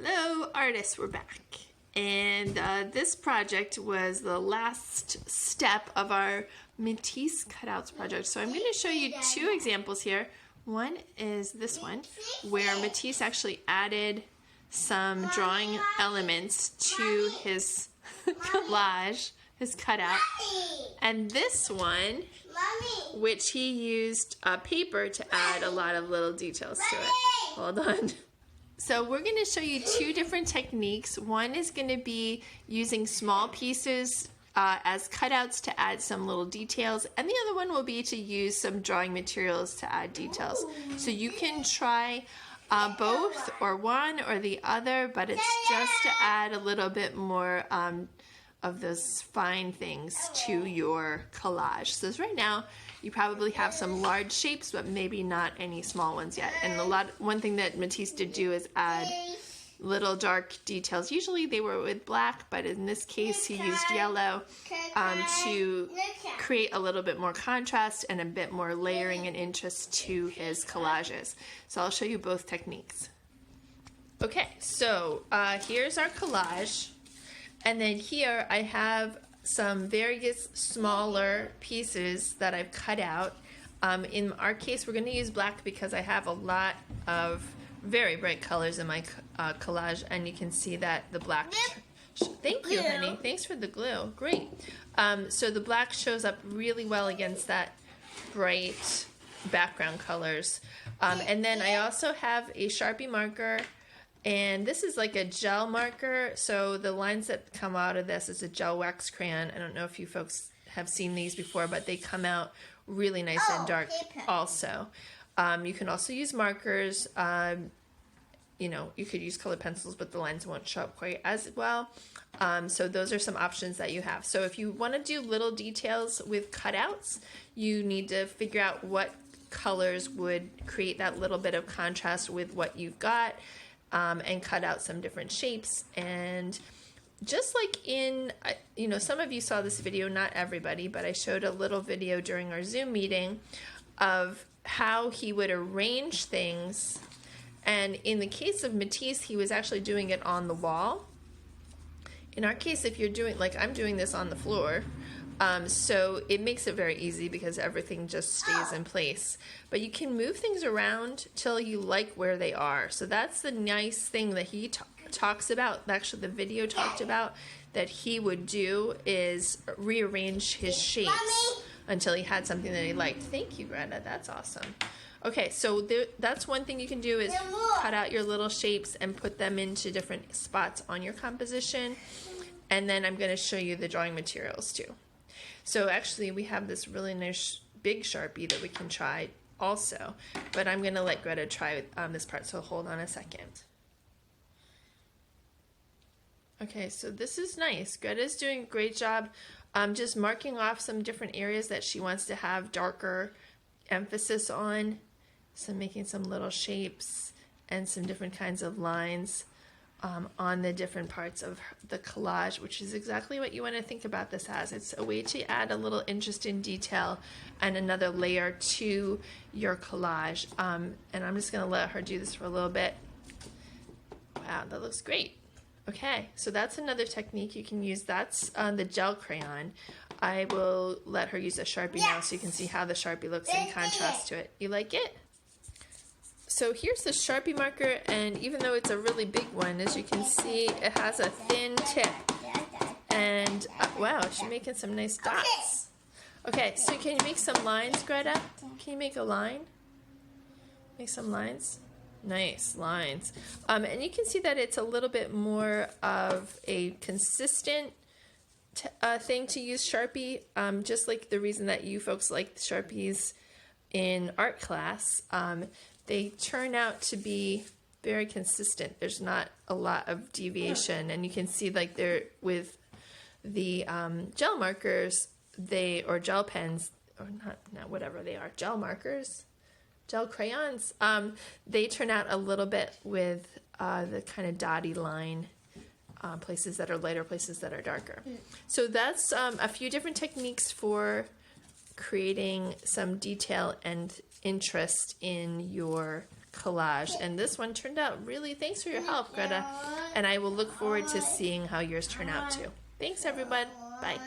Hello artists, we're back. And this project was the last step of our Matisse Cut Outs project. So I'm going to show you two examples here. One is this one, where Matisse actually added some drawing elements to his collage, his cutout. And this one, which he used paper to add a lot of little details to it. Hold on. So we're going to show you two different techniques. One is going to be using small pieces as cutouts to add some little details, and the other one will be to use some drawing materials to add details. So you can try both or one or the other, but it's just to add a little bit more of those fine things to your collage. So right now you probably have some large shapes, but maybe not any small ones yet. And one thing that Matisse did do is add little dark details. Usually they were with black, but in this case he used yellow to create a little bit more contrast and a bit more layering and interest to his collages. So I'll show you both techniques. Okay, so here's our collage. And then here I have some various smaller pieces that I've cut out. In our case, we're going to use black because I have a lot of very bright colors in my collage, and you can see that the black... Thank you, honey. Thanks for the glue. Great. So the black shows up really well against that bright background colors. And then I also have a Sharpie marker. And this is like a gel marker, so the lines that come out of this is a gel wax crayon. I don't know if you folks have seen these before, but they come out really nice and dark also. You can also use markers. You know, you could use colored pencils, but the lines won't show up quite as well. So those are some options that you have. So if you want to do little details with cutouts, you need to figure out what colors would create that little bit of contrast with what you've got. And cut out some different shapes. And just like in, you know, some of you saw this video, not everybody, but I showed a little video during our Zoom meeting of how he would arrange things. And in the case of Matisse, he was actually doing it on the wall. In our case, if you're doing, like I'm doing this on the floor, so it makes it very easy because everything just stays in place. But you can move things around till you like where they are. So that's the nice thing that he talks about, actually the video talked about, that he would do is rearrange his shapes until he had something that he liked. Thank you, Greta. That's awesome. Okay, so that's one thing you can do is cut out your little shapes and put them into different spots on your composition. And then I'm going to show you the drawing materials too. So actually we have this really nice big Sharpie that we can try also, but I'm going to let Greta try this part, so hold on a second. Okay, so this is nice. Greta's doing a great job just marking off some different areas that she wants to have darker emphasis on. So making some little shapes and some different kinds of lines on the different parts of the collage, which is exactly what you want to think about this as. It's a way to add a little interest in detail and another layer to your collage. And I'm just going to let her do this for a little bit. Wow, that looks great. Okay, so that's another technique you can use. That's the gel crayon. I will let her use a Sharpie now so you can see how the Sharpie looks in contrast to it. You like it? So here's the Sharpie marker, and even though it's a really big one, as you can see, it has a thin tip. And wow, she's making some nice dots. Okay, so can you make some lines, Greta? Can you make a line? Make some lines? Nice lines. And you can see that it's a little bit more of a consistent thing to use Sharpie, just like the reason that you folks like Sharpies in art class. They turn out to be very consistent. There's not a lot of deviation, and you can see like they're with the gel markers, or gel pens, or not whatever they are, gel markers, gel crayons. They turn out a little bit with the kind of dotty line. Places that are lighter, places that are darker. So that's a few different techniques for creating some detail and interest in your collage. And this one turned out really, thanks for your help, Greta. And I will look forward to seeing how yours turn out too. Thanks everyone. Bye.